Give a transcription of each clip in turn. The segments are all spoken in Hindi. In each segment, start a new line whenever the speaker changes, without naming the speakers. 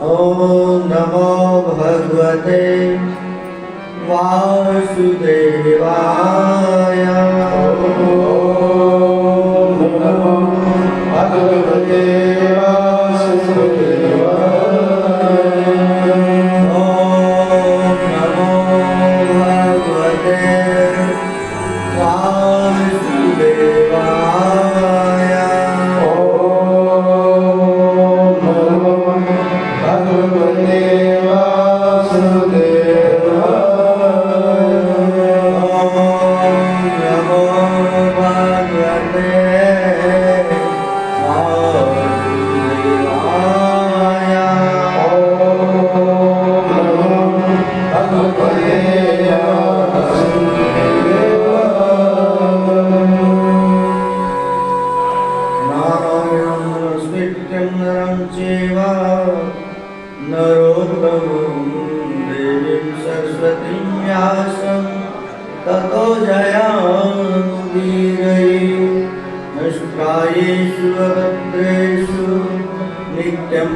ओम नमो भगवते वासुदेवाय। ओम नमो भगवते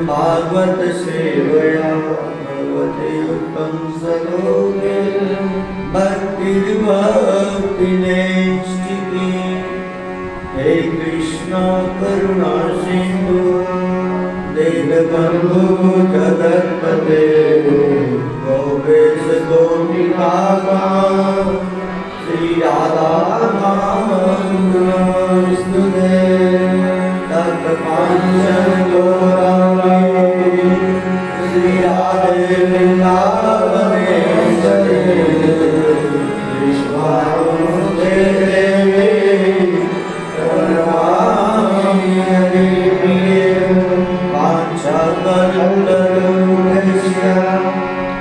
भागवत सेवया भगवते उत्तम सलोके भक्ति नैष्ठिकी। हे कृष्ण करुणा सिंधु दीनबंधु जगत्पते गोपेश गोपिकाका श्री राधा माधव नमोस्तुते। तप्त कांचन गौरांगी श्री राधे वृंदावनेश्वरी विश्वानुते देवी प्रणमामि हरिप्रिये। वाञ्छाकल्पतरुभ्यश्च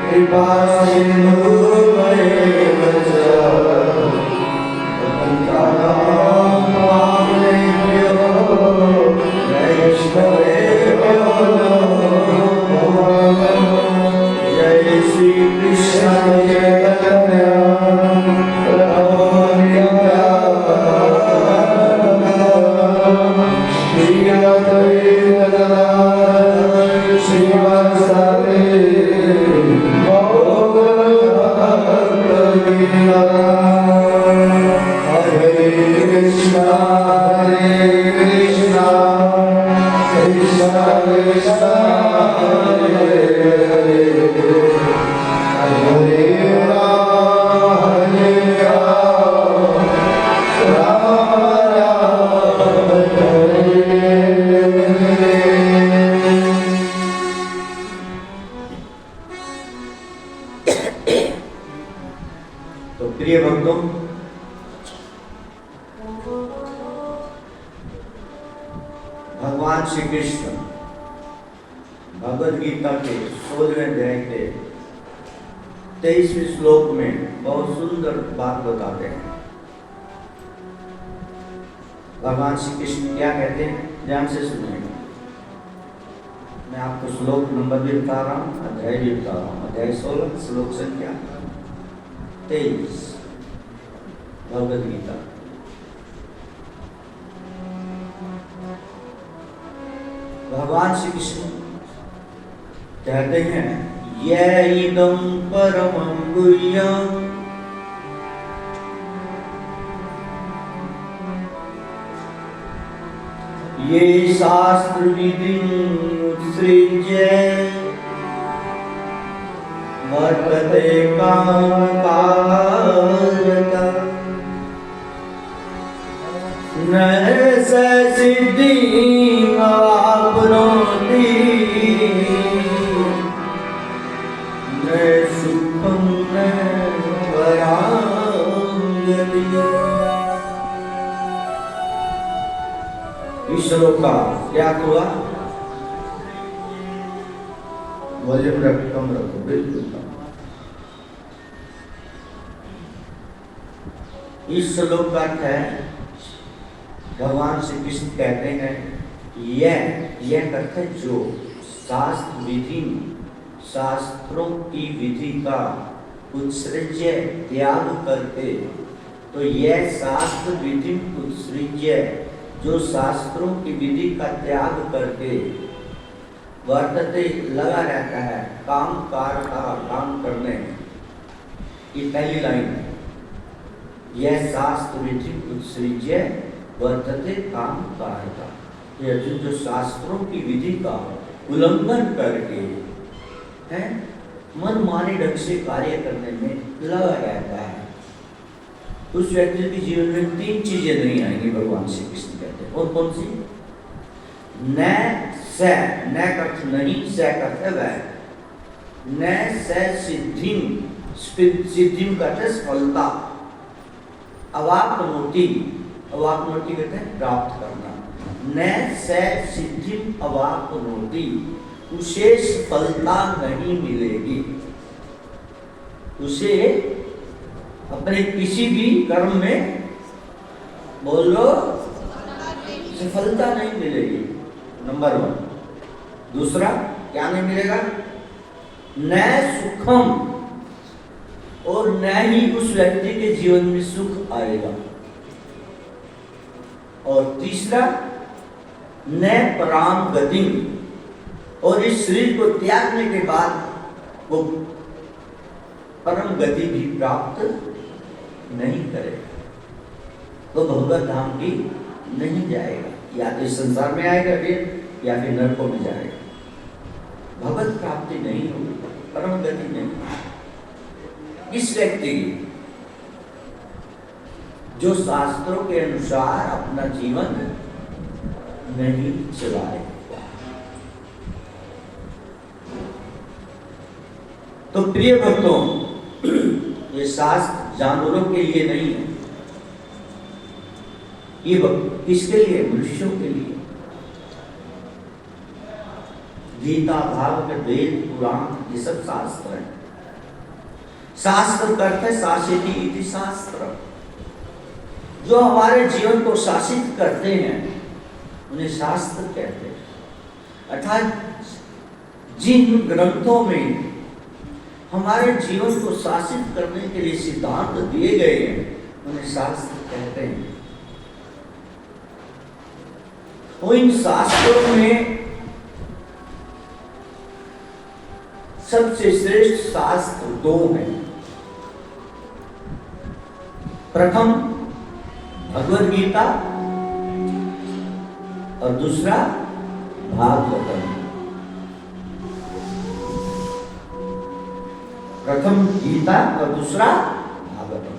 कृपा सिन्धुभ्येव च जय श्री कृष्ण चैतन्य प्रभु नित्यानंद श्री अद्वैत गदाधर श्रीवासादि गौर भक्तवृंद। हरे कृष्णा कृष्ण कृष्ण हरे हरे हरे राम राम राम हरे हरे। तो प्रिय भक्तों, भगवान श्री कृष्ण भगवद गीता के 16वें अध्याय के 23वें श्लोक में बहुत सुंदर बात बताते हैं। भगवान श्री कृष्ण क्या कहते हैं, ध्यान से सुनिएगा। मैं आपको श्लोक नंबर भी बता रहा हूँ, अध्याय भी बता रहा हूँ। अध्याय 16, श्लोक संख्या 23, भगवद गीता। भगवान श्री कृष्ण कहते हैं, ये इदं परमं गुह्यं ये शास्त्र विधिं उत्सृज्य वर्तते कामकारता न स सिद्धिं आप्नोति न सुखं न परां गतिम्। इस श्लोक का क्या हुआ? वॉल्यूम कम रखो, बिल्कुल कम। इस श्लोक का अर्थ है, भगवान श्री कृष्ण कहते हैं यह अर्थ है जो शास्त्र विधि, शास्त्रों की विधि का उत्सृज्य त्याग करते, तो यह शास्त्र विधि उत्सृज्य जो शास्त्रों की विधि का त्याग करके वर्तते लगा रहता है, काम कार का काम करने में। ये पहली लाइन है। यह शास्त्र विधि उत्सृज्य वर्तते काम कार का। ये अर्जुन जो शास्त्रों की विधि का उल्लंघन करके है मनमाने ढंग से कार्य करने में लगा रहता है, उस व्यक्ति के जीवन में 3 चीजें नहीं आएंगी। भगवान श्री कृष्ण कहते हैं। और कौन सी? न स, न अर्थ नहीं, स अर्थ है वह। न स सिद्धिम, सिद्धिम कहते हैं सफलता। अवाप्नोति, अवाप्नोति कहते हैं प्राप्त करना। न स सिद्धिम अवाप्नोति, उसे सफलता नहीं मिलेगी। उसे अपने किसी भी कर्म में बोलो सफलता नहीं मिलेगी, नंबर 1। दूसरा क्या नहीं मिलेगा? न सुखम, और न ही उस व्यक्ति के जीवन में सुख आएगा। और तीसरा न पराम गति, और इस शरीर को त्यागने के बाद वो परम गति भी प्राप्त नहीं करेगा, तो भगवत धाम की नहीं जाएगा। या तो इस संसार में आएगा फिर, या फिर नरकों में जाएगा। भगवत प्राप्ति नहीं होगी, परम गति नहीं। इस व्यक्ति की जो शास्त्रों के अनुसार अपना जीवन नहीं चलाएगा। तो प्रिय भक्तों, ये शास्त्र जानवरों के लिए नहीं है, ये किसके लिए? मनुष्यों के लिए। गीता, भागवत, वेद, पुराण, ये सब शास्त्र है। शास्त्र करते हैं शासिति इति शास्त्र, जो हमारे जीवन को शासित करते हैं उन्हें शास्त्र कहते हैं। अर्थात जिन ग्रंथों में हमारे जीवन को शासित करने के लिए सिद्धांत दिए गए हैं उन्हें शास्त्र कहते हैं। और इन शास्त्रों में सबसे श्रेष्ठ शास्त्र 2 हैं। प्रथम भगवद गीता और दूसरा भागवतम। प्रथम गीता और दूसरा भागवतम।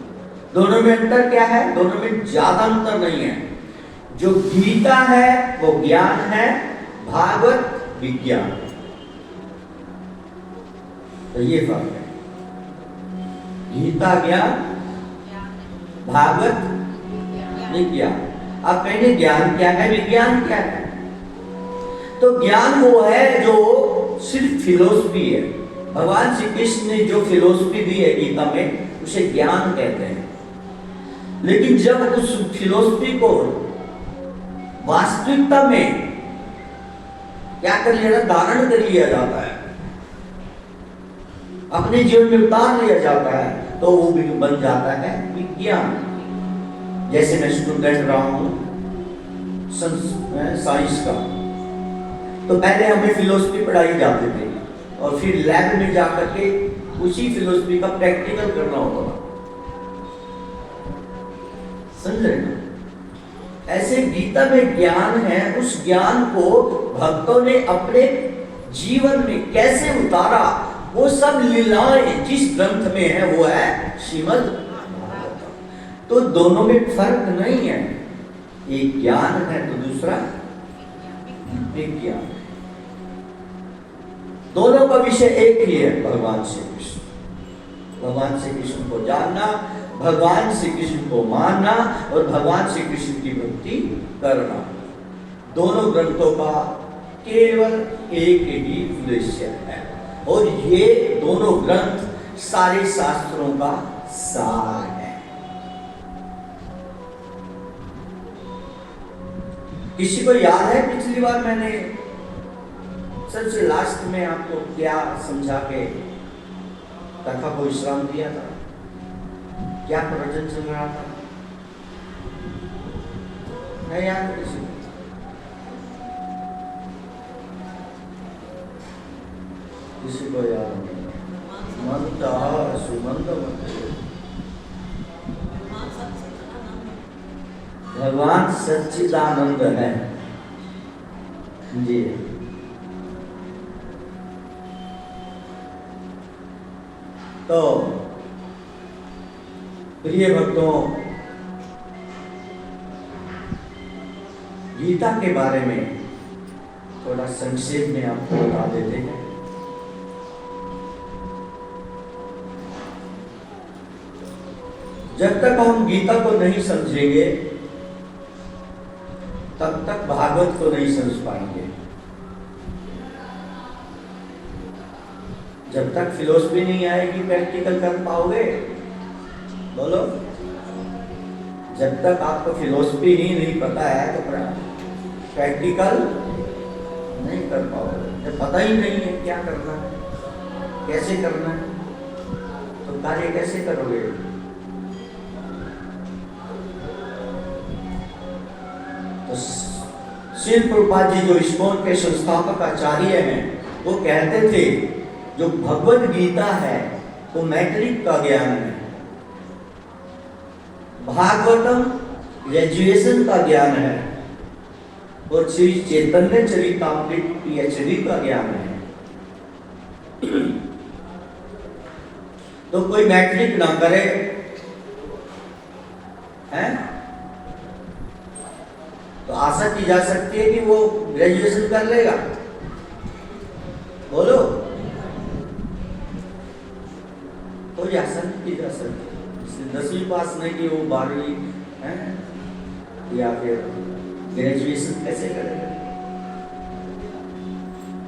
दोनों में अंतर क्या है? दोनों में ज्यादा अंतर नहीं है। जो गीता है वो ज्ञान है, भागवत विज्ञान। तो ये फर्क है, गीता ज्ञान, भागवत विज्ञान। आप कहेंगे ज्ञान क्या है, विज्ञान क्या है? तो ज्ञान वो है जो सिर्फ फिलोसफी है। भगवान श्री कृष्ण ने जो फिलोसफी दी है गीता में उसे ज्ञान कहते हैं। लेकिन जब उस फिलोसफी को वास्तविकता में क्या कर लिया जाता, धारण कर लिया जाता है, अपने जीवन में उतार लिया जाता है, तो वो भी बन जाता है विज्ञान। जैसे मैं स्टूडेंट रहा हूं साइंस का, तो पहले हमें फिलोसफी पढ़ाई जाती थी और फिर लैब में जाकर के उसी फिलोसफी का प्रैक्टिकल करना होता। समझ रहे ना? ऐसे गीता में ज्ञान है, उस ज्ञान को भक्तों ने अपने जीवन में कैसे उतारा, वो सब लीलाएं जिस ग्रंथ में है वो है श्रीमद् भागवत। तो दोनों में फर्क नहीं है, एक ज्ञान है तो दूसरा विज्ञान। दोनों का विषय एक ही है, भगवान श्री कृष्ण। भगवान श्री कृष्ण को जानना, भगवान श्री कृष्ण को मानना और भगवान श्री कृष्ण की भक्ति करना। दोनों ग्रंथों का केवल एक ही उद्देश्य है, और ये दोनों ग्रंथ सारे शास्त्रों का सार है। किसी को याद है पिछली बार मैंने सबसे लास्ट में आपको क्या समझा के कथा को विश्राम दिया था? क्या प्रवचन चल रहा था? है याद किसी? किसी को याद नहीं। मंदः सुमंद मत। भगवान सच्चिदानंद है जी। तो प्रिय भक्तों, गीता के बारे में थोड़ा संक्षेप में आपको बता देते हैं। जब तक हम गीता को नहीं समझेंगे तब तक भागवत को नहीं समझ पाएंगे। जब तक फिलोसफी नहीं आएगी प्रैक्टिकल कर पाओगे? बोलो। जब तक आपको फिलोसफी ही नहीं पता है तो प्रैक्टिकल नहीं कर पाओगे। जब पता ही नहीं है क्या करना है, कैसे करना है, तो कार्य कैसे करोगे? तो श्रील प्रभुपाद जी जो इस्कॉन के संस्थापक आचार्य हैं, वो कहते थे जो भगवद गीता है वो मैट्रिक का ज्ञान है, भागवतम ग्रेजुएशन का ज्ञान है, और श्री चैतन्य चरितामृत पीएचडी का ज्ञान है। तो कोई मैट्रिक ना करे हैं तो आशा की जा सकती है कि वो ग्रेजुएशन कर लेगा? बोलो। कोई आशा नहीं की जा सकती। 10वीं पास नहीं की वो 12वीं है या फिर ग्रेजुएशन कैसे करेगा?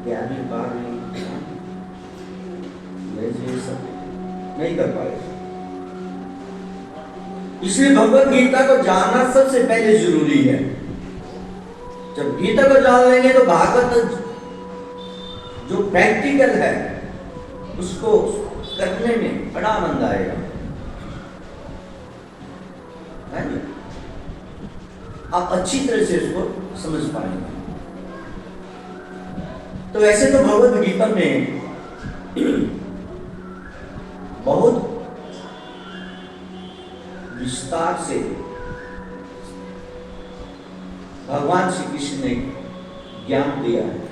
11वीं 12वीं ग्रेजुएशन नहीं कर पाएगा। इसलिए भगवत गीता को जानना सबसे पहले जरूरी है। जब गीता को जान लेंगे तो भागवत जो प्रैक्टिकल है उसको करने में बड़ा आनंद आएगा, है ना? आप अच्छी तरह से उसको समझ पाएंगे। तो वैसे तो भगवत गीता में बहुत विस्तार से भगवान श्री कृष्ण ने ज्ञान दिया है।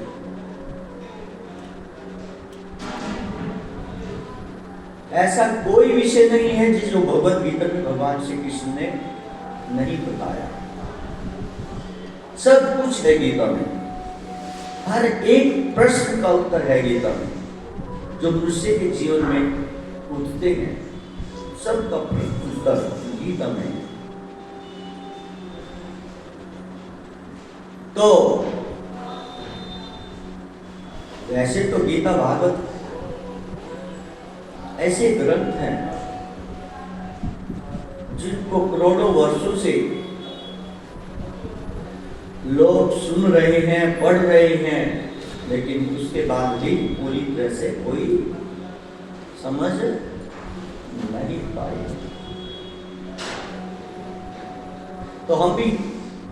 ऐसा कोई विषय नहीं है जिसको भगवत गीता में भगवान श्री कृष्ण ने नहीं बताया। सब कुछ है गीता में। हर एक प्रश्न का उत्तर है गीता में जो मनुष्य के जीवन में उठते हैं। सबका उत्तर गीता में है। तो वैसे तो गीता भागवत ऐसे ग्रंथ हैं जिनको करोड़ों वर्षों से लोग सुन रहे हैं, पढ़ रहे हैं, लेकिन उसके बाद भी पूरी तरह से कोई समझ नहीं पाए। तो हम भी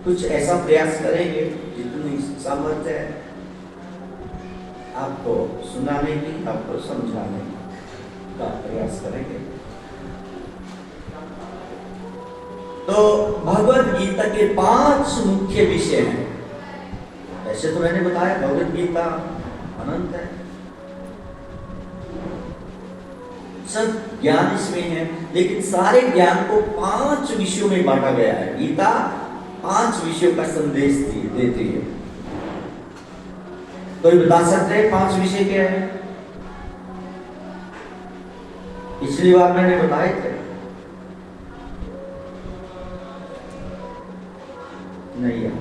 कुछ ऐसा प्रयास करेंगे जितनी सामर्थ्य है आपको सुनाने की, आपको समझाने का प्रयास करेंगे। तो भगवत गीता के 5 मुख्य विषय हैं। ऐसे तो मैंने बताया भगवत गीता अनंत है, सब ज्ञान इसमें है, लेकिन सारे ज्ञान को 5 विषयों में बांटा गया है। गीता 5 विषयों का संदेश देती है। कोई बता सकते हैं 5 विषय क्या है? पिछली बार मैंने बताए थे, नहीं यार।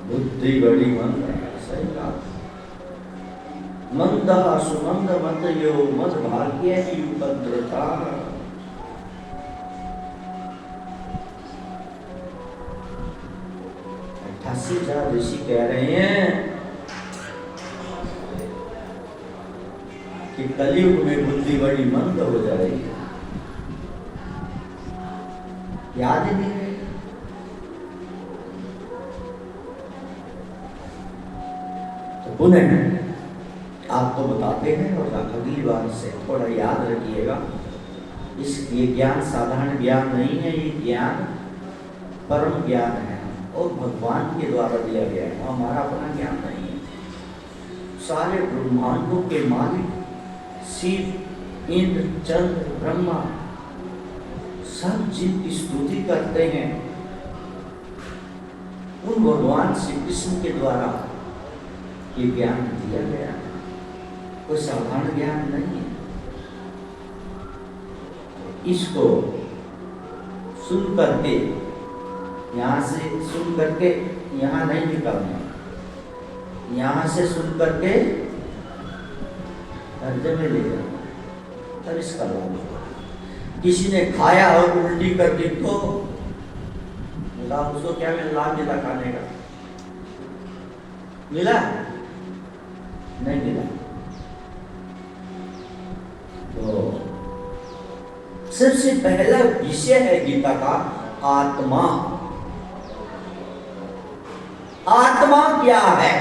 बुद्धि बड़ी मंद है, सही कहा। मंदः सुमंद मत यो मद भाग्य उपद्रता। 88,000 ऋषि कह रहे हैं कि कलयुग में बुद्धि बड़ी मंद हो जाएगी। याद ही नहीं है। तो तो पुनः आपको बताते हैं और अगली बार से थोड़ा याद रखिएगा, ये ज्ञान साधारण ज्ञान नहीं है, ये ज्ञान परम ज्ञान है और भगवान के द्वारा दिया गया है, हमारा अपना ज्ञान नहीं है। सारे ब्रह्मांडों के मालिक शिव, इंद्र, चंद्र, ब्रह्मा सब जिनकी स्तुति करते हैं, उन भगवान श्री कृष्ण के द्वारा ये ज्ञान दिया गया, कोई साधारण ज्ञान नहीं है। इसको सुन करके, यहाँ से सुन करके यहाँ नहीं निकलना, यहाँ से सुन करके हृदय में ले जाना, तब इसका लाभ होगा। किसी ने खाया और उल्टी कर दी तो उसको क्या लाभ मिला? खाने का मिला? नहीं मिला। तो सबसे पहला विषय है गीता का आत्मा। आत्मा क्या है?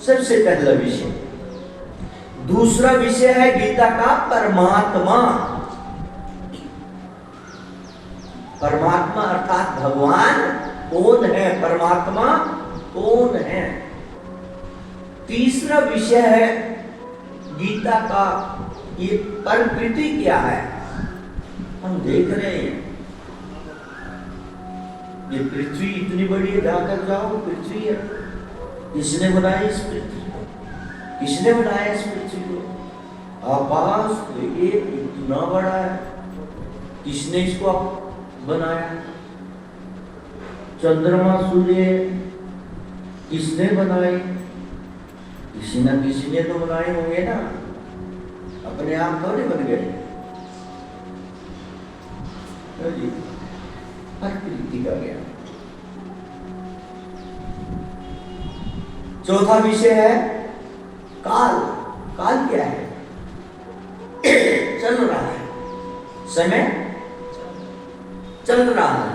सबसे पहला विषय। दूसरा विषय है गीता का परमात्मा। परमात्मा अर्थात भगवान कौन है? परमात्मा कौन है? तीसरा विषय है गीता का ये प्रकृति क्या है? हम देख रहे हैं ये पृथ्वी इतनी बड़ी है, जाकर जाओ पृथ्वी है। किसने बनाई इस पृथ्वी को? किसने बनाया इस पृथ्वी को? आकाश ये इतना बड़ा है, किसने इसको बनाया? चंद्रमा, सूर्य किसने बनाए? किसी न किसी ने तो बनाए होंगे ना, अपने आप थोड़े बन गए। प्रकृति का ज्ञान। चौथा विषय है काल। काल क्या है? चल रहा है, समय चल रहा है,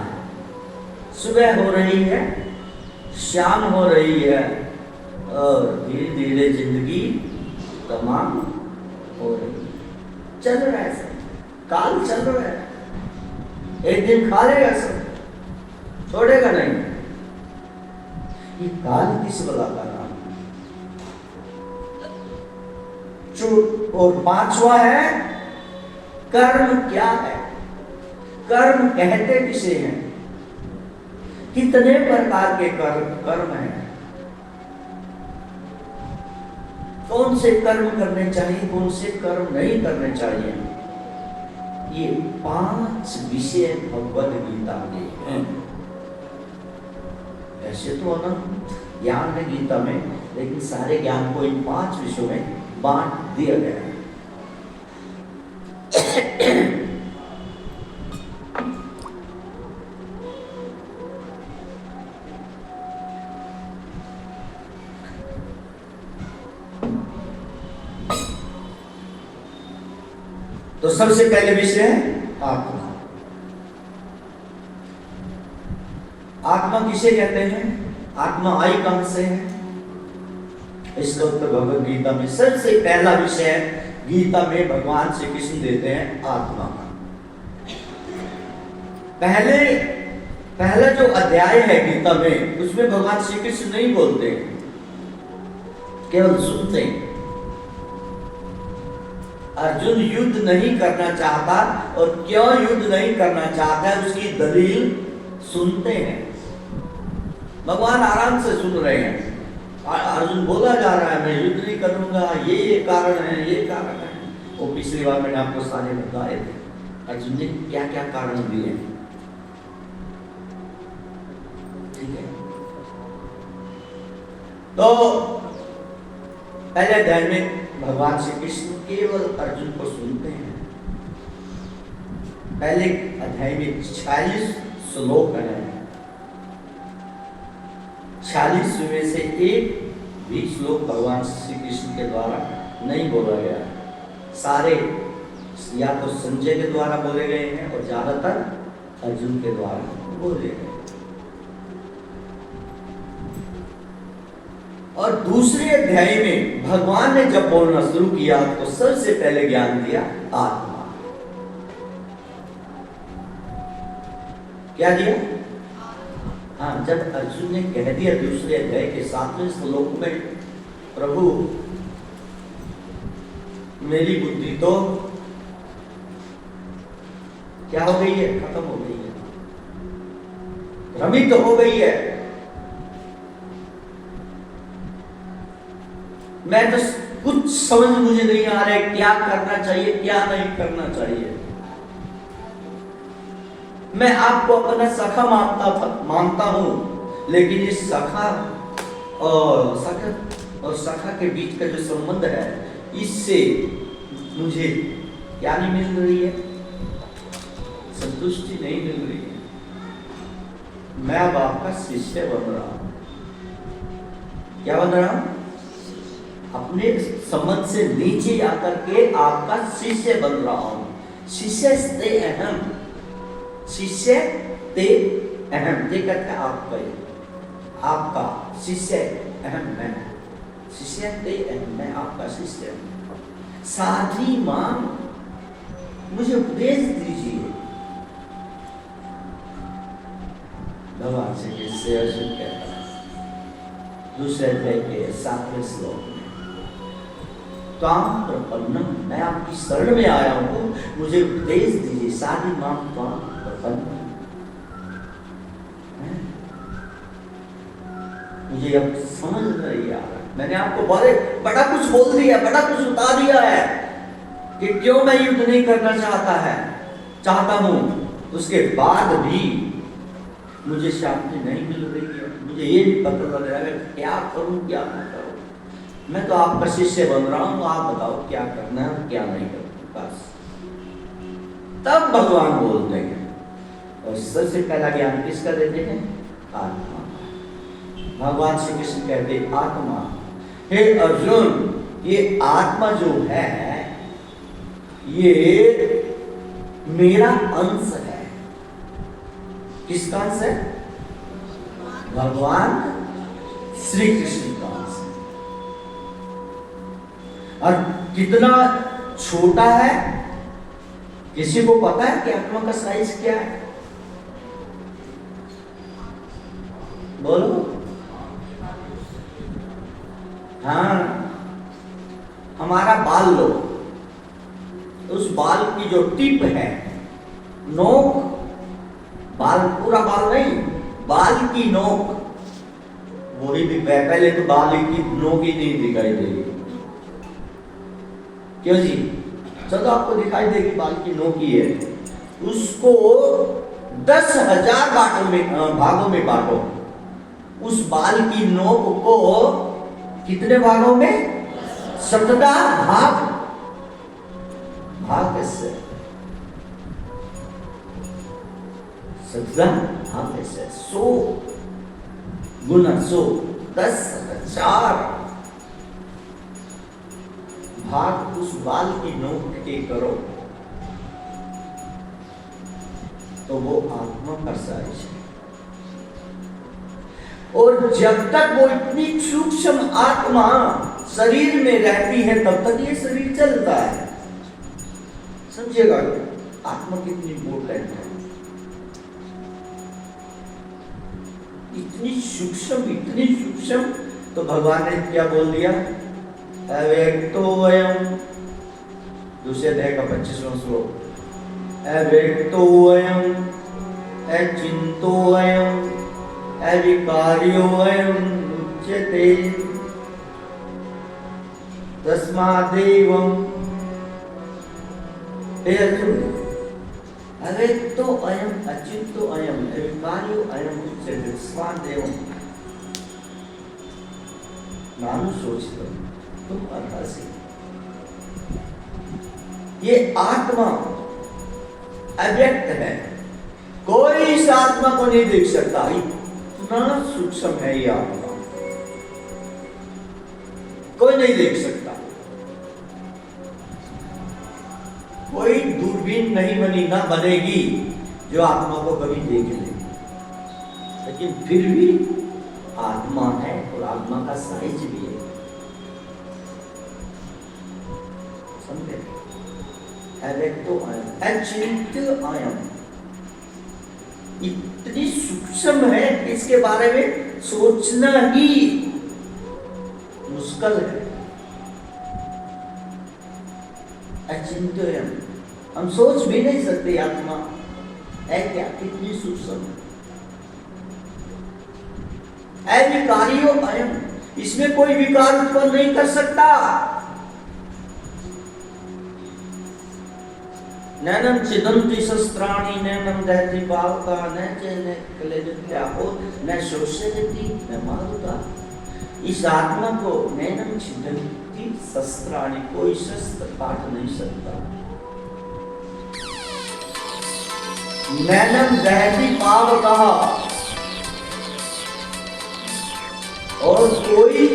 सुबह हो रही है, शाम हो रही है और धीरे धीरे जिंदगी तमाम हो रही है। चल रहा है सब, काल चल रहा है। एक दिन खा लेगा सब, छोड़ेगा नहीं। ये काल किस बला का नाम? और पांचवा है कर्म। क्या है कर्म? कहते किसे हैं? कितने प्रकार के कर्म हैं? कौन से कर्म करने चाहिए, कौन से कर्म नहीं करने चाहिए? ये 5 विषय भगवद गीता के हैं। ऐसे तो अनंत ज्ञान है गीता में, लेकिन सारे ज्ञान को इन 5 विषयों में बांट दिया गया है। तो सबसे पहले विषय है आत्मा। आत्मा किसे कहते हैं? आत्मा आई कहां से है? इसका उत्तर भगवद गीता में सबसे पहला विषय है। गीता में भगवान श्री कृष्ण देते हैं आत्मा का। पहला जो अध्याय है गीता में, उसमें भगवान श्री कृष्ण नहीं बोलते, केवल सुनते हैं। अर्जुन युद्ध नहीं करना चाहता, और क्यों युद्ध नहीं करना चाहता है उसकी दलील सुनते हैं। भगवान आराम से सुन रहे हैं। अर्जुन बोला जा रहा है मैं युद्ध नहीं करूंगा, ये कारण है, ये कारण है। वो पिछली बार मैंने आपको सारे बताए थे, अर्जुन ने क्या क्या कारण दिए। ठीक है, तो पहले अध्याय में भगवान श्री कृष्ण केवल अर्जुन को सुनते हैं। पहले अध्याय में 46 श्लोक है। 46 में से एक भी श्लोक भगवान श्री कृष्ण के द्वारा नहीं बोला गया। सारे या तो संजय के द्वारा बोले गए हैं और ज्यादातर अर्जुन के द्वारा बोले गए। और दूसरे अध्याय में भगवान ने जब बोलना शुरू किया तो सबसे पहले ज्ञान दिया आत्मा। क्या दिया? हाँ, जब अर्जुन ने कह दिया दूसरे अध्याय के 7वें श्लोक में, प्रभु मेरी बुद्धि तो क्या हो गई है? खत्म हो गई है, भ्रमित हो गई है। मैं तो कुछ समझ मुझे नहीं आ रहा है, क्या करना चाहिए क्या नहीं करना चाहिए। मैं आपको अपना सखा मानता हूं, लेकिन ये सखा और सखा के बीच का जो संबंध है, इससे मुझे क्या नहीं मिल रही है? संतुष्टि नहीं मिल रही है। मैं अब आपका शिष्य बन रहा हूं। क्या बन रहा हूं? अपने समझ से नीचे आकर के आपका शिष्य बन रहा हूं। शिष्य ते अहम, शिष्य ते अहम, ये कहता है आपका शिष्य अहम मैं, शिष्य ते अहम मैं आपका शिष्य। साधी मां मुझे उपदेश दीजिए। भगवान से किससे अर्जुन कहता है दूसरे अध्याय के 7वें श्लोक में, त्वां प्रपन्नम, मैं आपकी शरण में आया हूं, मुझे उपदेश दीजिए। साधी मां त्वां प्रपन्नम, मुझे अब समझ नहीं आ रहा। मैंने आपको बड़ा कुछ बोल दिया, बड़ा कुछ बता दिया है कि क्यों मैं युद्ध नहीं करना चाहता हूं, उसके बाद भी मुझे शांति नहीं मिल रही है। मुझे ये भी पता लग रहा है क्या करूं क्या ना करूं। मैं तो आपका शिष्य बन रहा हूं, आप बताओ क्या करना है क्या नहीं करना। बस तब भगवान बोलते हैं, और सबसे पहला ज्ञान किसका देते हैं? आत्मा। भगवान श्री कृष्ण कहते आत्मा, हे अर्जुन, ये आत्मा जो है ये मेरा अंश है। किसका अंश है? भगवान श्री कृष्ण का अंश है। और कितना छोटा है, किसी को पता है कि आत्मा का साइज क्या है? बोलो। हाँ, हमारा बाल लो, उस बाल की जो टिप है, नोक, बाल पूरा बाल नहीं, बाल की नोक, वही भी पहले तो बाल की नोक ही नहीं दिखाई देगी। क्यों जी? चलो आपको दिखाई देगी बाल की नोक ही है। उसको 10,000 भागों में बांटो। उस बाल की नोक को कितने भागों में? 17 भाग कैसे? 17 भाग कैसे? 100 गुना 100, 10,000 भाग उस बाल की नोक के करो तो वो आत्मा का साइज है। और जब तक वो इतनी सूक्ष्म आत्मा शरीर में रहती है तब तक ये शरीर चलता है। समझिएगा आत्मा कितनी इम्पोर्टेंट है, इतनी सूक्ष्म। तो भगवान ने क्या बोल दिया? अव्यक्तो अयम, दूसरे अध्याय का 25वां श्लोक, अव्यक्तो अयम अचिंतो अयम अविकार्यो अयम उच्यते तस्मादेवं। हे अर्जुन, अव्यक्तो अयम अचिंतो अयम अविकार्यो अयम उच्यते तस्मादेवं। नानु सोचते तुम अर्थासी, ये आत्मा अव्यक्त है, कोई इस आत्मा को नहीं देख सकता। इतना सूक्ष्म है ये आत्मा, कोई नहीं देख सकता। कोई दूरबीन नहीं बनी, ना बनेगी जो आत्मा को कभी देख ले। लेकिन फिर भी आत्मा है और आत्मा का साइज भी है, समझे? अव्यक्तो अयम, अचिंत्य अयम, इतनी सूक्ष्म है, इसके बारे में सोचना ही मुश्किल है। अचिंत्य, हम सोच भी नहीं सकते आत्मा है क्या, कितनी सूक्ष्म है। विकारियो अयम, इसमें कोई विकार उत्पन्न नहीं कर सकता। नैनम चिदंती शस्त्राणि नैनम दहति पावका न चैन क्लेदत्याहो न शोषयति न मारुता। इस आत्मा को नैनम चिदंती शस्त्राणि, कोई शस्त्र काट नहीं सकता। नैनम दहति पावका, और कोई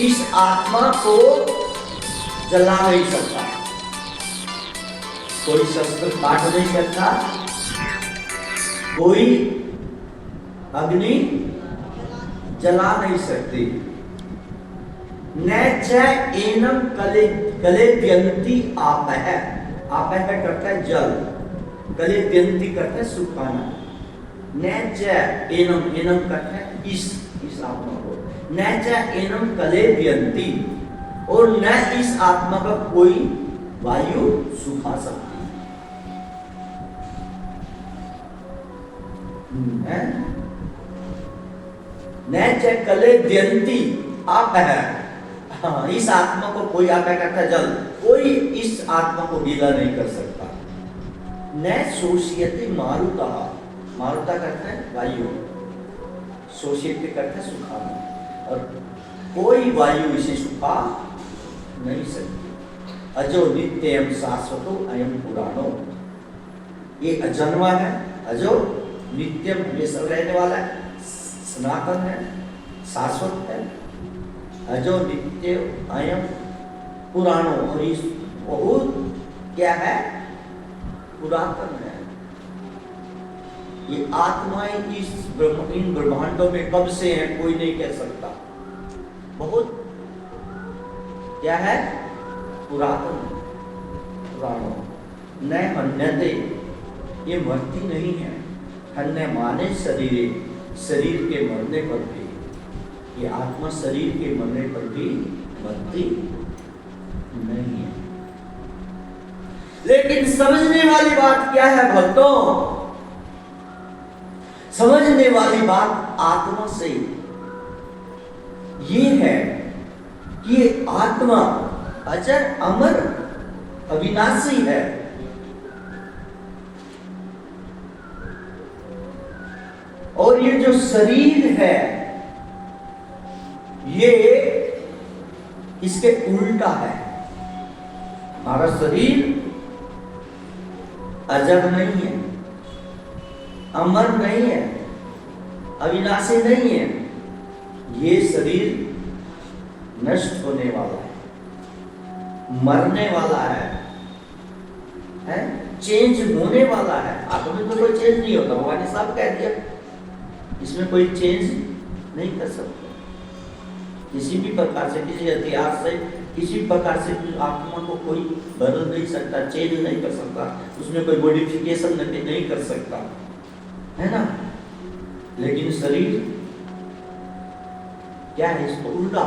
इस आत्मा को जला नहीं सकता, कोई शस्त्र काट नहीं सकता, कोई अग्नि जला नहीं सकती। न च एनम कलेद्यन्ति आपः, आपः का करता है जल, कलेद्यन्ति करता है सुखाना। न च एनम, एनम करता है इस आत्मा को, न च एनम कलेद्यन्ति, और न इस आत्मा का कोई वायु सुखा सकती है। न च कलेद्यन्ति आपः, हाँ, इस आत्मा को कोई आपः करता जल, कोई इस आत्मा को गीला नहीं कर सकता। न शोषयति मारुता, मारुता करता है वायु, शोषयति करता है सुखाना, और कोई वायु इसे सुखा नहीं सकती। अजो नित्यम शाश्वतो अयम पुराणो, ये अजन्मा है, अजो नित्यम, ये सब रहने वाला है, सनातन है, शाश्वत है। अजो नित्य अयम पुराणो, और इस बहुत क्या है, पुरातन है। ये आत्माएं इस इन ब्रह्मांडों में कब से हैं कोई नहीं कह सकता, बहुत क्या है, पुरातन, पुराणो। न हन्यते, ये मरती नहीं है। हन्य माने शरीरे, शरीर के मरने पर भी, ये आत्मा शरीर के मरने पर भी मरती नहीं है। लेकिन समझने वाली बात क्या है भक्तों, समझने वाली बात आत्मा से ये है कि ये आत्मा अजर अमर अविनाशी है। और ये जो शरीर है ये इसके उल्टा है। हमारा शरीर अजर नहीं है, अमर नहीं है, अविनाशी नहीं है। ये शरीर नष्ट होने वाला है, मरने वाला है, चेंज होने वाला है। आत्मा में तो कोई चेंज नहीं होता, भगवान ने साफ कह दिया, इसमें कोई चेंज नहीं कर सकते। किसी भी प्रकार से, किसी हथियार से, किसी प्रकार से आत्मा को कोई बदल नहीं सकता, चेंज नहीं कर सकता, उसमें कोई मॉडिफिकेशन नहीं कर सकता, है ना। लेकिन शरीर क्या है, इसको उल्टा,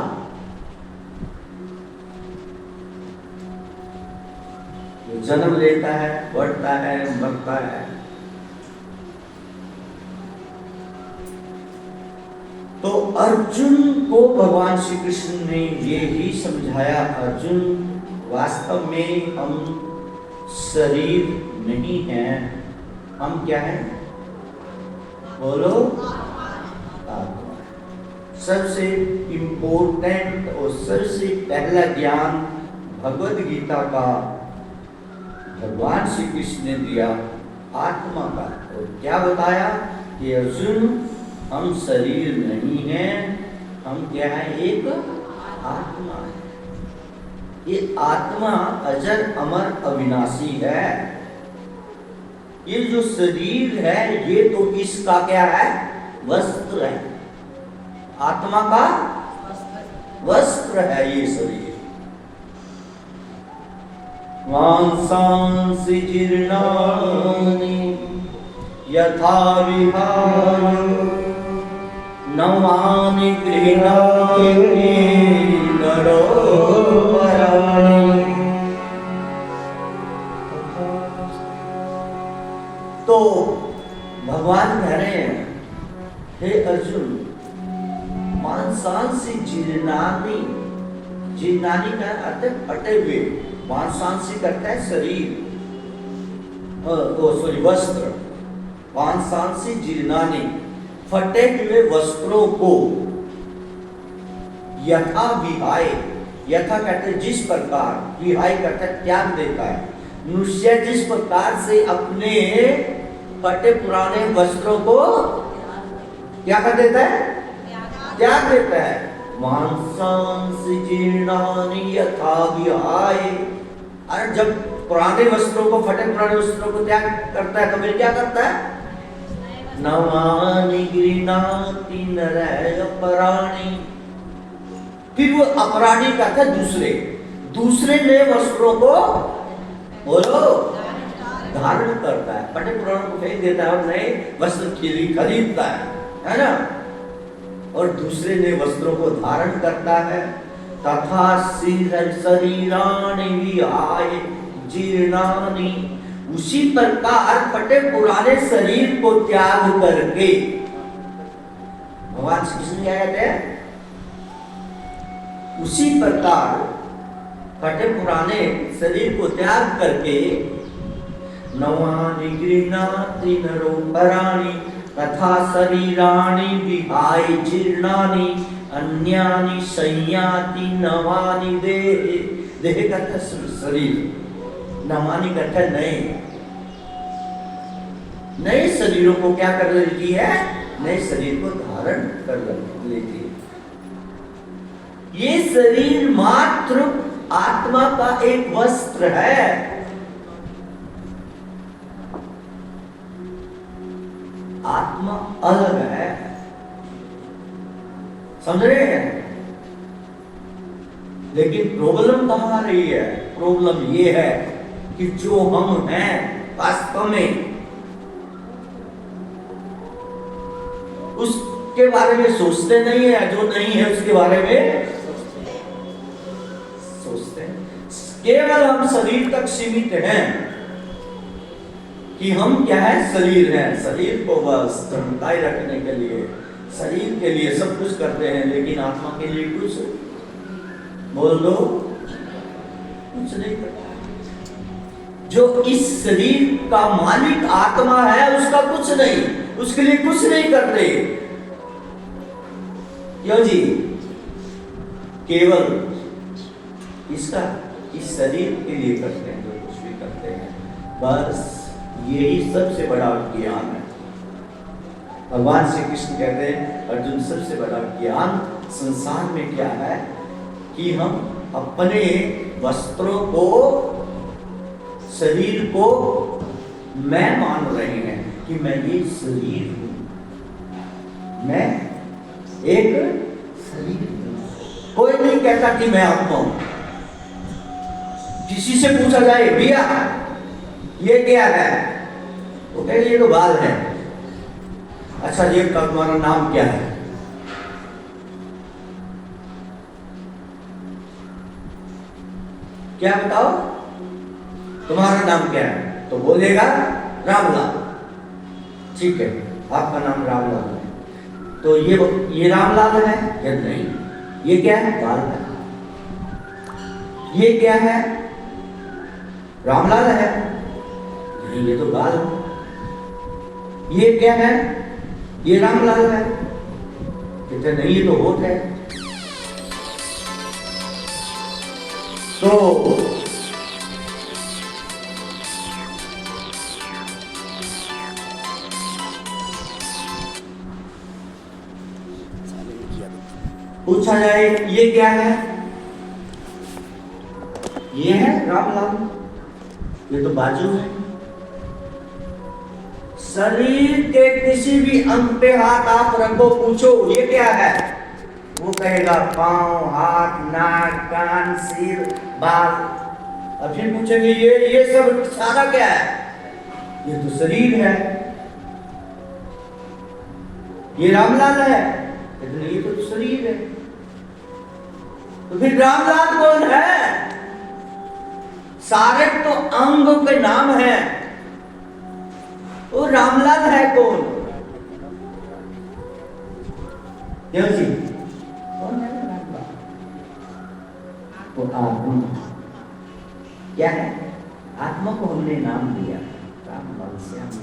जन्म लेता है, बढ़ता है, मरता है। तो अर्जुन को भगवान श्री कृष्ण ने ये ही समझाया, अर्जुन वास्तव में हम शरीर नहीं हैं, हम क्या हैं, बोलो, आत्मा। सबसे इम्पोर्टेंट और सबसे पहला ज्ञान भगवद गीता का भगवान श्री कृष्ण ने दिया आत्मा का। और क्या बताया कि अर्जुन हम शरीर नहीं हैं, हम क्या है, एक आत्मा है। ये आत्मा अजर अमर अविनाशी है। ये जो शरीर है ये तो इसका क्या है, वस्त्र है, आत्मा का वस्त्र है ये शरीर। मांसांसि जीर्णानि यथा विहाय नवानि गृह्णाति नरोपराणि। तो भगवान कह रहे हैं, हे अर्जुन, मांसांसि जीर्णानि, जीर्णानि का अर्थ फटे हुए, मांसांसि करता है शरीर, सॉरी वस्त्र, मांसांसि जीर्णानि, फटे हुए वस्त्रों को यथा विहाय, यथा कहते जिस प्रकार, विहाय करता त्याग देता है, मनुष्य जिस प्रकार से अपने फटे पुराने वस्त्रों को क्या कर देता है, त्याग देता है। मांसांसि जीर्णानि यथा विहाय, अरे जब पुराने वस्त्रों को, फटे पुराने वस्त्रों को त्याग करता है तो फिर क्या करता है, नवानि गृह्णाति नरोपराणि, फिर वो अपराणी का था दूसरे, दूसरे नए वस्त्रों को बोलो धारण करता है, फटे पुराने को फेंक देता है और नए वस्त्र खरीदता है ना, और दूसरे नए वस्त्रों को धारण करता है। तथा शरीराणि विहाय जीर्णानि, उसी प्रकार फटे पुराने शरीर को त्याग करके, भगवान श्री कृष्ण क्या कहते हैं, उसी प्रकार फटे पुराने शरीर को त्याग करके नवानि गृह्णाति नरोपराणि तथा शरीराणि विहाय जीर्णानि अन्यानि संयाति नवानि देहे, देह का शरीर, नवानि का नए, नए शरीरों को क्या कर लेती है, नए शरीर को धारण कर लेती है। ये शरीर मात्र आत्मा का एक वस्त्र है। आत्मा अलग है, समझ रहे हैं? लेकिन प्रॉब्लम कहां आ रही है? प्रॉब्लम ये है कि जो हम हैं वास्तव में उसके बारे में सोचते नहीं है, जो नहीं है उसके बारे में सोचते हैं। केवल हम शरीर तक सीमित हैं कि हम क्या है, शरीर है, शरीर को बस चमकाए रखने के लिए, शरीर के लिए सब कुछ करते हैं, लेकिन आत्मा के लिए कुछ बोल दो, कुछ नहीं करता। जो इस शरीर का मालिक आत्मा है उसका कुछ नहीं, उसके लिए कुछ नहीं करते। क्यों जी? केवल इसका, इस शरीर के लिए करते हैं, जो कुछ भी करते हैं, बस यही सबसे बड़ा ज्ञान है। भगवान श्री कृष्ण कहते हैं, अर्जुन सबसे बड़ा ज्ञान संसार में क्या है कि हम अपने वस्त्रों को, शरीर को मैं मान रहे हैं कि मैं ये शरीर हूं, मैं एक शरीर हूं। कोई नहीं कहता कि मैं आत्मा हूं। किसी से पूछा जाए भैया ये क्या है, वो कहेंगे ये तो बाल है। अच्छा ये तुम्हारा नाम क्या है? क्या बताओ, तुम्हारा नाम क्या है? तो बोलेगा रामलाल। ठीक है, आपका नाम रामलाल है, तो ये रामलाल है या नहीं? ये क्या है? बाल है। ये क्या है? रामलाल है? नहीं, ये तो बाल है। ये क्या है? ये रामलाल है? कहते नहीं, ये तो होठ है। तो पूछा जाए ये क्या है? ये है रामलाल, ये तो बाजू है। शरीर के किसी भी अंग पे हाथ आप रखो, पूछो ये क्या है, वो कहेगा पांव, हाथ, नाक, कान, सिर, बाल। और फिर पूछेंगे ये सब सारा क्या है? ये तो शरीर है, ये रामलाल है। ये तो शरीर है। तो फिर रामलाल कौन है? सारे तो अंगों के नाम है, वो रामलाल है कौन? क्यों जी? कौन है रामलाल? वो आत्मा। क्या है? आत्मा को हमने नाम दिया रामलाल श्याम।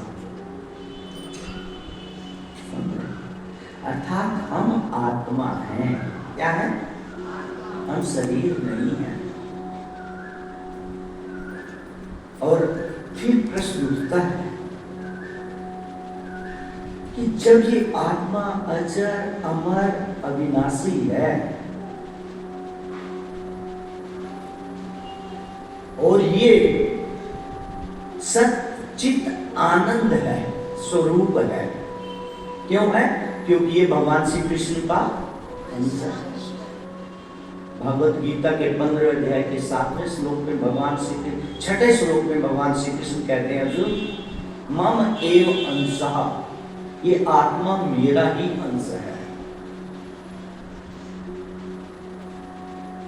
अर्थात हम आत्मा हैं। क्या है? हम शरीर नहीं है। और फिर प्रश्न उठता है कि जब ये आत्मा अजर, अमर, अविनाशी है और ये सच्चित आनंद है, स्वरूप है। क्यों है? क्योंकि ये भगवान श्री कृष्ण का अंश है। भगवत गीता के 15वें अध्याय के 7वें श्लोक में भगवान श्री, 6ठे श्लोक में भगवान श्री कृष्ण कहते हैं अर्जुन मम एव अंशः, ये आत्मा मेरा ही अंश है।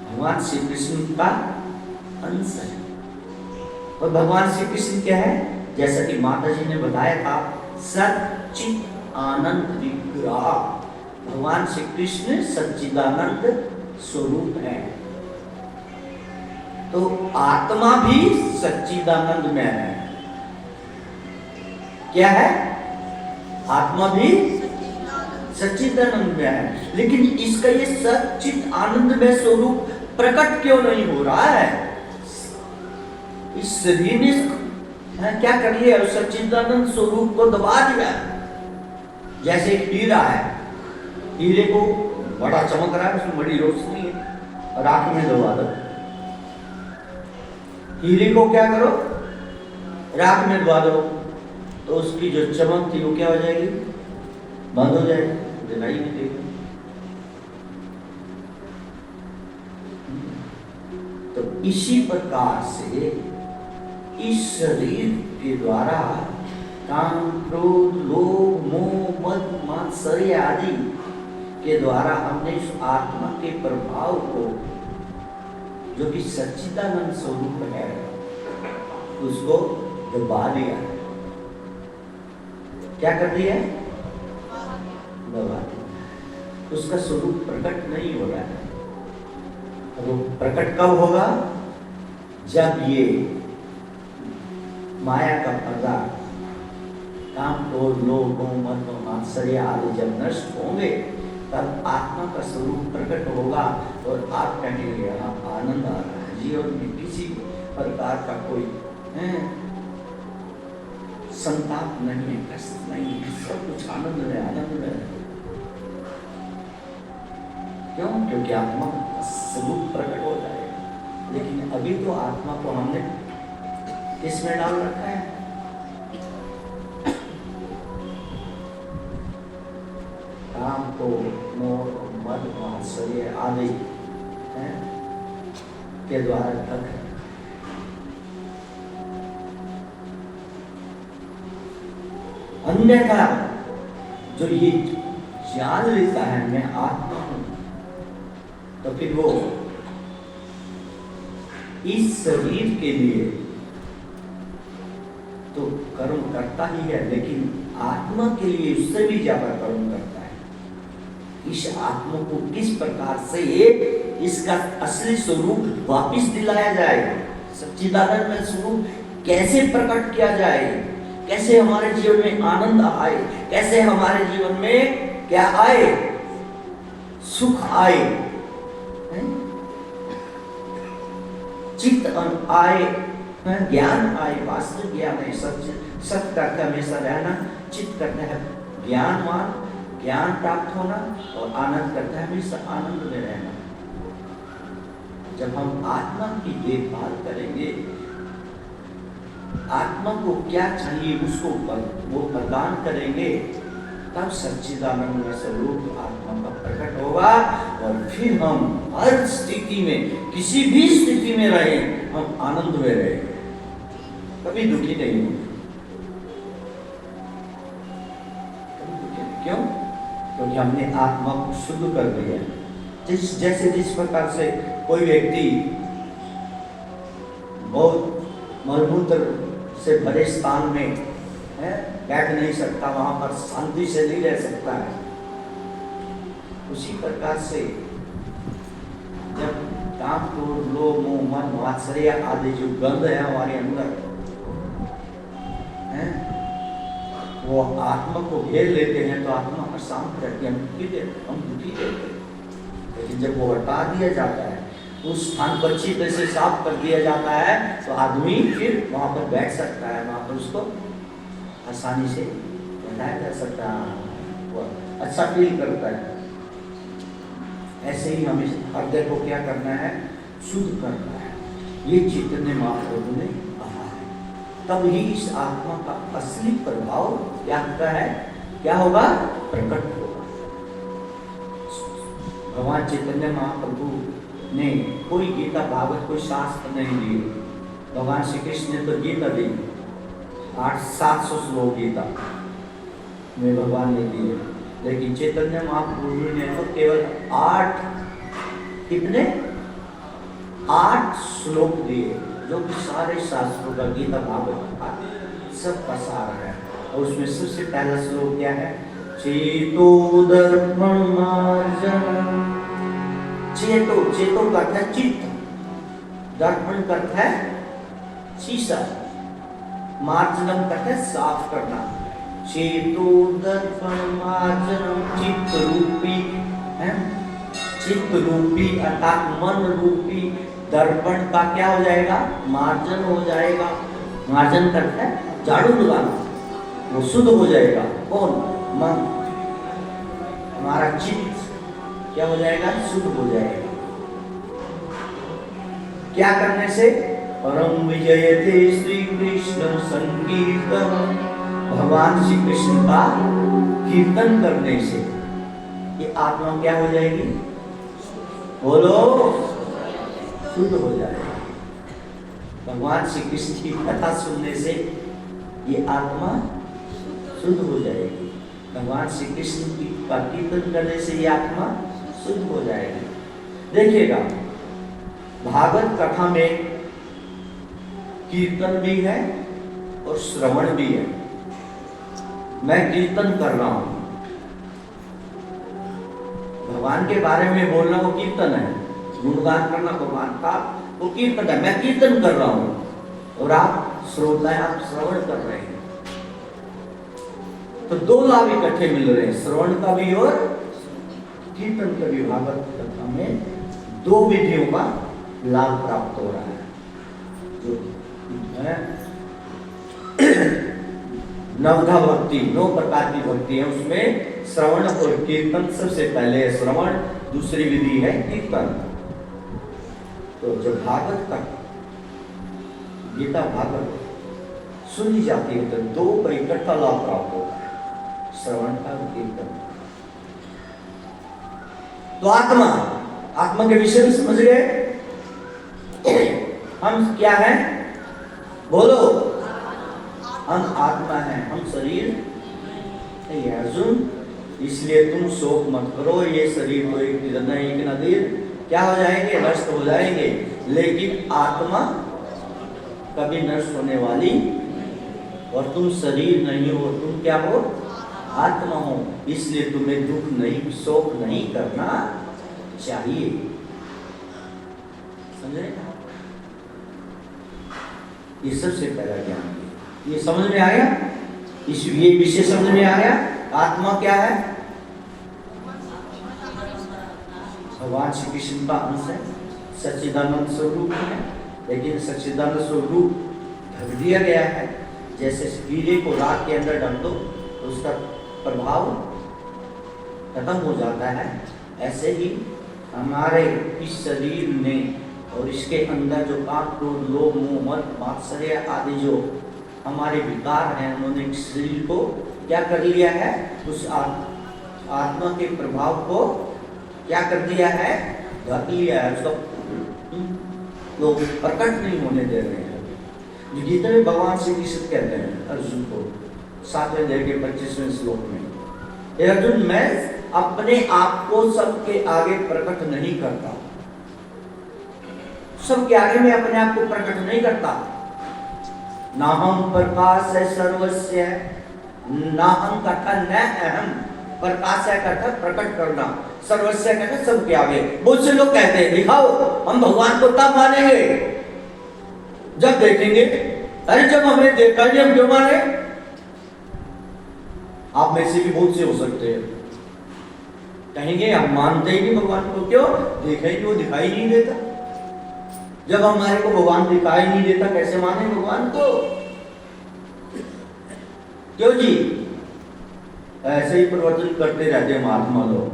भगवान श्री कृष्ण का अंश है। और भगवान श्री कृष्ण क्या है? जैसा कि माता जी ने बताया था, सच्चित आनंद विग्रह। भगवान श्री कृष्ण सच्चिदानंद स्वरूप है। तो आत्मा भी सच्चिदानंद में है। क्या है? आत्मा भी सच्चिदानंद में है। लेकिन इसका ये सच्चिद आनंद में स्वरूप प्रकट क्यों नहीं हो रहा है? इस शरीर ने क्या कर लिया? सच्चिदानंद स्वरूप को दबा दिया। जैसे एक हीरा है, हीरे को बड़ा चमक रहा है, उसमें बड़ी रोशनी है, और आंख में दबा दो। हीरे को क्या करो? राख में दबा दो, तो उसकी जो चमक थी वो क्या हो जाएगी? बंद हो जाएगी, दिखाई नहीं देगी। तो इसी प्रकार से इस शरीर के द्वारा काम, क्रोध, लोभ, मोह, मद, मात्सर्य आदि के द्वारा हमने इस आत्मा के प्रभाव को, जो कि सच्चिदानंद स्वरूप है, उसको दबा दिया। क्या कर दिया? दबा दिया। उसका स्वरूप प्रकट नहीं हो रहा है। वो प्रकट कब होगा? जब ये माया का पर्दा, काम, क्रोध, लोभ, मद, मात्सर्य आदि जब नष्ट होंगे, तब आत्मा का स्वरूप प्रकट होगा और आप कहेंगे यहाँ आनंद आ रहा है। जीवन में किसी प्रकार का कोई संताप नहीं है, कष्ट नहीं है, सब कुछ आनंद में आनंद में। क्यों? क्योंकि आत्मा का स्वरूप प्रकट हो जाएगा। लेकिन अभी तो आत्मा को हमने किसमें डाल रखा है? काम को, मोह, मद, मात्सर्य आदि के द्वारा ढक है। अन्यथा जो ये जान लेता है मैं आत्मा हूं, तो फिर वो इस शरीर के लिए तो कर्म करता ही है, लेकिन आत्मा के लिए उससे भी ज्यादा कर्म करता है। इस आत्मा को किस प्रकार से इसका असली स्वरूप वापिस दिलाया जाए, सच्चिदानंद में स्वरूप कैसे प्रकट किया जाए, कैसे हमारे जीवन में आनंद आए, कैसे हमारे जीवन में क्या आए? सुख आए, चित्त आए, ज्ञान आए, वास्तविक ज्ञान है। सत्य करके हमेशा रहना, चित्त करता है ज्ञानवान, ज्ञान प्राप्त होना, और आनंद करता है हमेशा आनंद में रहना। जब हम आत्मा की देखभाल करेंगे, आत्मा को क्या चाहिए उसको वो प्रदान करेंगे, तब सच्चिदानंद स्वरूप आत्मा का प्रकट होगा और फिर हम हर स्थिति में, किसी भी स्थिति में रहे, हम आनंद में रहेंगे, कभी दुखी नहीं होंगे। क्यों? क्योंकि हमने आत्मा को शुद्ध कर दिया। जिस प्रकार से कोई व्यक्ति बहुत मलमूत्र से भरे स्थान में बैठ नहीं सकता, वहां पर शांति से नहीं रह सकता है, उसी प्रकार से जब काम, क्रोध, लोभ, मोह, मन, मात्सर्य आदि जो गंध है हमारे अंदर है, वो आत्मा को घेर लेते हैं तो आत्मा अशांत रहती है, हम दुखी रहते हैं। लेकिन जब वो हटा दिया जाता है, उस स्थान को अच्छी तरह से साफ कर दिया जाता है, तो आदमी फिर वहां पर बैठ सकता है, वहां पर उसको आसानी से बैठाया जा सकता है, वो अच्छा फील करता है। ऐसे ही हमें हृदय को क्या करना है? शुद्ध करना है। ये चैतन्य महाप्रभु ने कहा है। तब ही इस आत्मा का असली प्रभाव क्या होता है? क्या होगा? प्रकट होगा। भगवान चैतन्य महाप्रभु ने कोई गीता भागवत कोई शास्त्र नहीं दिए। भगवान श्री कृष्ण ने तो गीता दी, 700 श्लोक गीता में भगवान ने दिए, लेकिन चैतन्य महाप्रभु ने तो केवल 8 श्लोक दिए, जो कि सारे शास्त्रों का, गीता भागवत का सब का सार है। और उसमें सबसे पहला श्लोक क्या है? चेतो दर्पण मार्जन। चेतो करता है चित्त, दर्पण करता है शीशा, मार्जनम करता है साफ करना। चेतो दर्पण मार्जनम, चित्त रूपी है, चित्त रूपी अर्थात मन रूपी दर्पण का क्या हो जाएगा? मार्जन हो जाएगा। मार्जन करता है झाड़ू लगाना, वो शुद्ध हो जाएगा। कौन? मन, हमारा चित्त क्या हो जाएगा? शुद्ध हो जाएगा। क्या करने से? परम विजयते श्री कृष्ण संकीर्तन, भगवान श्री कृष्ण का कीर्तन करने से ये आत्मा क्या हो जाएगी? बोलो, शुद्ध हो जाएगा। भगवान श्री कृष्ण की कथा सुनने से ये आत्मा शुद्ध हो जाएगी। भगवान श्री कृष्ण की कीर्तन करने से ये आत्मा शुद्ध हो जाएगी। देखिएगा, भागवत कथा में कीर्तन भी है और श्रवण भी है। मैं कीर्तन कर रहा हूं, भगवान के बारे में बोलना वो कीर्तन है, गुणगान करना भगवान का वो कीर्तन है। मैं कीर्तन कर रहा हूं और आप श्रोता हैं, आप श्रवण कर रहे हैं, तो 2 लाभ इकट्ठे मिल रहे हैं, श्रवण का भी और कीर्तन का भी। भागवत कथा में 2 विधियों का लाभ प्राप्त हो रहा है। जो है नवधा भक्ति, 9 प्रकार की भक्ति है, उसमें श्रवण और कीर्तन सबसे पहले है। श्रवण, दूसरी विधि है कीर्तन। तो जब भागवत का, गीता भागवत सुनी जाती है तो 2 का इकट्ठा लाभ प्राप्त होता है, श्रवण का और कीर्तन। तो आत्मा के विषय में समझ गए? हम क्या हैं? बोलो, हम आत्मा हैं, हम शरीर नहीं है अर्जुन। इसलिए तुम शोक मत करो, ये शरीर तो एक न दिन क्या हो जाएंगे? नष्ट हो जाएंगे, लेकिन आत्मा कभी नष्ट होने वाली, और तुम शरीर नहीं हो, तुम क्या हो? आत्मा हो। इसलिए तुम्हें दुख नहीं, शोक नहीं करना चाहिए। समझे? ये सबसे पहला ज्ञान, ये समझ में आया? ये विषय समझ में आया? आत्मा क्या है? भगवान श्री कृष्ण का अंश है, सच्चिदानंद स्वरूप है। लेकिन सच्चिदानंद स्वरूप ढक दिया गया है। जैसे हीरे को राख के अंदर डाल दो तो उसका प्रभाव खत्म हो जाता है, ऐसे ही हमारे इस शरीर में और इसके अंदर जो काम, क्रोध, लोभ, मोह, मद, मात्सर्य आदि जो हमारे विकार हैं, उन्होंने शरीर को क्या कर लिया है, उस आत्मा के प्रभाव को क्या कर दिया है, ढक लिया है, उसको लोग प्रकट नहीं होने दे रहे हैं। जो गीता में भगवान श्री कृष्ण कहते हैं अर्जुन को 7वें अध्याय के 25वें श्लोक में, हे अर्जुन, मैं अपने आप को सबके आगे प्रकट नहीं करता, सबके आगे मैं अपने आप को प्रकट नहीं करता। ना हम प्रकाश है सर्वस्य, ना हम कथा न अहम, प्रकाश है कथा प्रकट करना, सर्वस्य कहते सबके आगे। बहुत से लोग कहते हैं दिखाओ, हम भगवान को तब मानेंगे जब देखेंगे। अरे जब हमने देखा नहीं हम क्यों माने? आप में से भी बहुत से हो सकते हैं कहेंगे हम मानते ही नहीं भगवान को, क्यों? देखा ही नहीं, वो दिखाई नहीं देता। जब हमारे को भगवान दिखाई नहीं देता कैसे माने भगवान को? क्यों जी? ऐसे ही प्रवचन करते रहते हैं महात्मा लोग,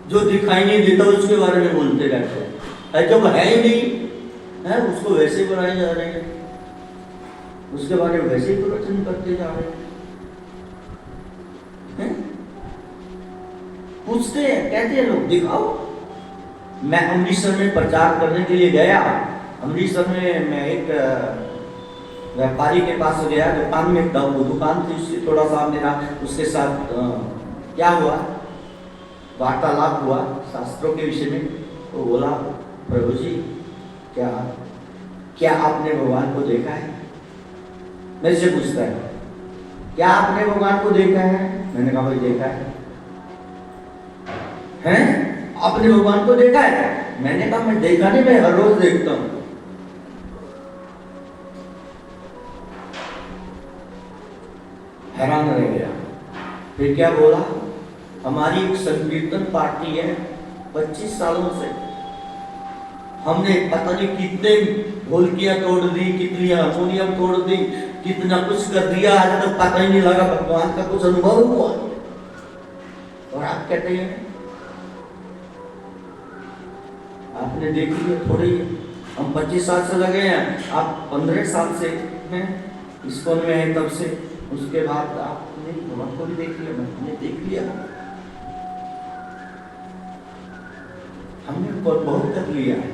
जो दिखाई नहीं देता उसके बारे में बोलते रहते हैं, जब है ही नहीं है उसको वैसे बनाए जा रहे हैं, उसके बारे में वैसे ही प्रवचन करते जा रहे हैं। पूछते हैं, कहते हैं लोग दिखाओ। मैं अमृतसर में प्रचार करने के लिए गया। अमृतसर में मैं एक व्यापारी के पास गया, दुकान में था, वो दुकान थी उससे थोड़ा सा मेरा उसके साथ क्या हुआ, वार्तालाप हुआ शास्त्रों के विषय में। तो बोला, प्रभु जी क्या आपने भगवान को देखा है? मेरे से पूछता है, क्या आपने भगवान को देखा है? मैंने कहा भाई देखा है। हैं? आपने भगवान को देखा है? मैंने कहा मैं देखा नहीं, मैं हर रोज देखता हूं। हैरान रह गया। फिर क्या बोला, हमारी एक संकीर्तन पार्टी है 25 सालों से, हमने पता नहीं कितने ढोलकियां तोड़ दी, कितनी हारमोनियम तोड़ दी, कितना कुछ कर दिया, आज तक पता ही नहीं लगा भगवान का कुछ अनुभव हुआ। और आप कहते हैं आपने देख लिया, थोड़ी हम 25 साल से लगे हैं, आप 15 साल से हैं इस्कॉन में हैं तब से, उसके बाद आपने भगवान को भी देख लिया, मैंने देख लिया, हमने बहुत कर लिया है।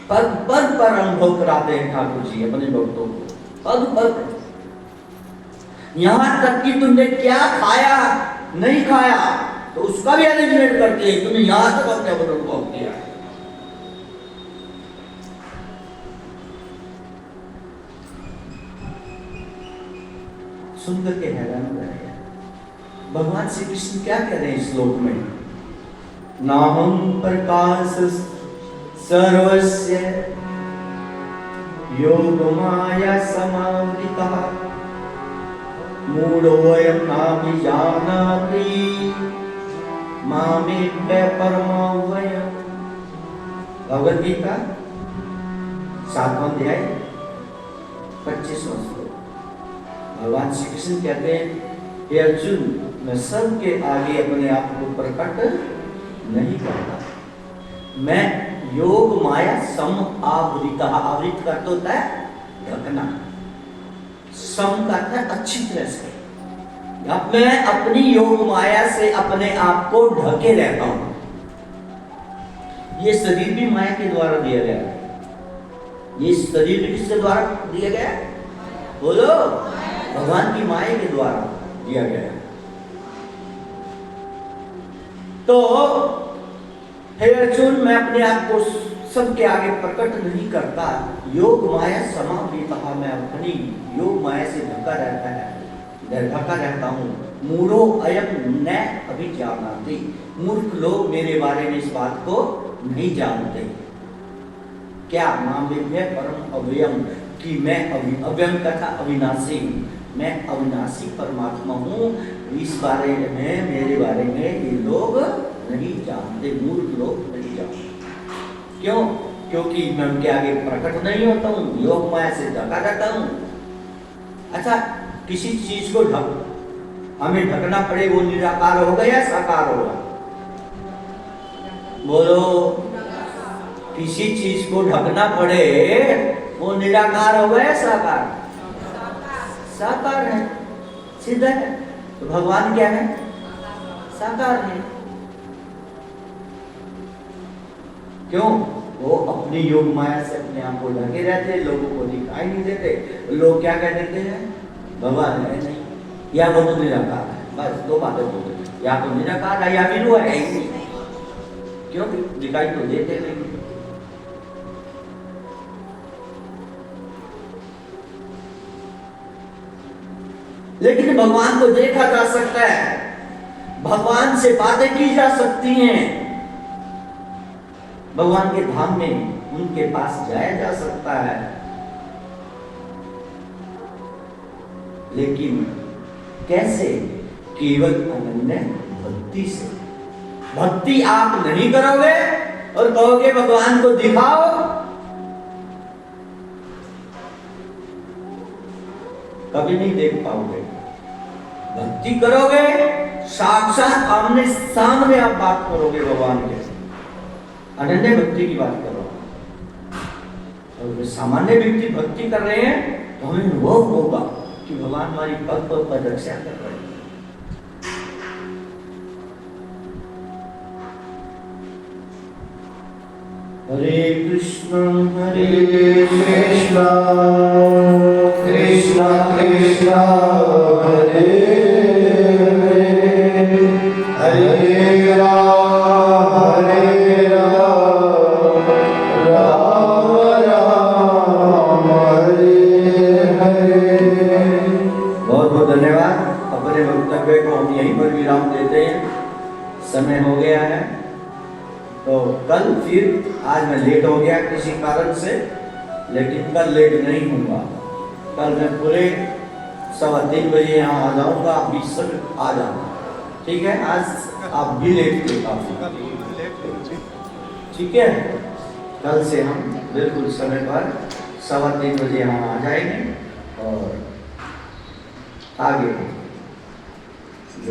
पद पद पर अनुभव कराते हैं ठाकुर जी अपने भक्तों को, पद पद। यहां तक कि तुमने क्या खाया नहीं खाया तो उसका भी अरेंजमेंट करते हैं, तुमने यहां तक अपने अनुभव किया। सुनकर के हैरान रह गया। भगवान श्री कृष्ण क्या कह रहे हैं इस श्लोक में, नाहं प्रकाश सर्वस्य योगमाया समावृतः मूढ़ोऽयं नाभिजानाति मामेत्य परमाव्ययम्। भगवद गीता 7वां अध्याय 25वां श्लोक। भगवान श्री कृष्ण कहते हैं, हे अर्जुन, मैं सबके आगे अपने आप को प्रकट नहीं करता, मैं योग माया सम आवृत। आवृत का तो होता है ढकना, सम का है अच्छी तरह से। अब मैं अपनी योग माया से अपने आप को ढके रहता हूं। ये शरीर भी माया के द्वारा दिया गया है। ये शरीर भी किसके द्वारा दिया गया है? बोलो, भगवान की माया के द्वारा दिया गया है। तो हे अर्जुन, मैं अपने आप को सबके आगे प्रकट नहीं करता, योग माया समावृतः, मैं अपनी योग माया से ढका रहता हूँ। मूढ़ो अयं न अभिजानाति, मूर्ख लोग मेरे बारे में इस बात को नहीं जानते। क्या? मामेभ्य परम अव्ययम्, कि मैं अव्ययम् तथा अविनाशी हूँ, मैं अविनाशी परमात्मा हूँ। इस बारे में, मेरे बारे में ये लोग नहीं जानते, मूर्ख लोग नहीं जानते। क्यों? क्योंकि मैं उनके आगे प्रकट नहीं होता हूँ, योग माया से ढका रहता हूँ। अच्छा, किसी चीज को हमें ढकना पड़े, वो निराकार होगा या साकार होगा? बोलो, किसी चीज को ढकना पड़े वो निराकार होगा या साकार? साकार है। सीधा है। तो भगवान क्या है? साकार है। क्यों? वो अपनी योग माया से अपने आप को ढके रहते, लोगों को दिखाई नहीं देते। लोग क्या कह देते हैं? भगवान है नहीं, या वो तो निराकार है। बस दो बातें बोलते हैं, या तो निराकार है या फिर वो है ही नहीं। क्यों? दिखाई तो देते नहीं। लेकिन भगवान को देखा जा सकता है, भगवान से बातें की जा सकती हैं, भगवान के धाम में उनके पास जाया जा सकता है। लेकिन कैसे? केवल अनन्य भक्ति से। भक्ति आप नहीं करोगे और कहोगे भगवान को दिखाओ, कभी नहीं देख पाओगे। भक्ति करोगे, साक्षात आमने सामने आप बात करोगे भगवान के। अनन्य भक्ति की बात करो। और सामान्य व्यक्ति भक्ति कर रहे हैं तो हमें अनुभव होगा कि भगवान हमारी पग पग पर रक्षा कर रहे हैं। हरे कृष्ण कृष्ण कृष्ण हरे हरे, हरे राम राम राम हरे हरे। बहुत बहुत धन्यवाद। अपने वक्तव्य को हम यहीं पर विराम देते हैं, समय हो गया है। तो कल फिर, आज मैं लेट हो गया किसी कारण से, लेकिन कल लेट नहीं होगा। कल मैं पूरे 3:15 बजे यहाँ आ जाऊँगा, आप भी सब आ जाना, ठीक है? आज आप भी लेट थे काफी, ठीक है? कल से हम बिल्कुल समय पर 3:15 बजे यहाँ आ जाएंगे और आगे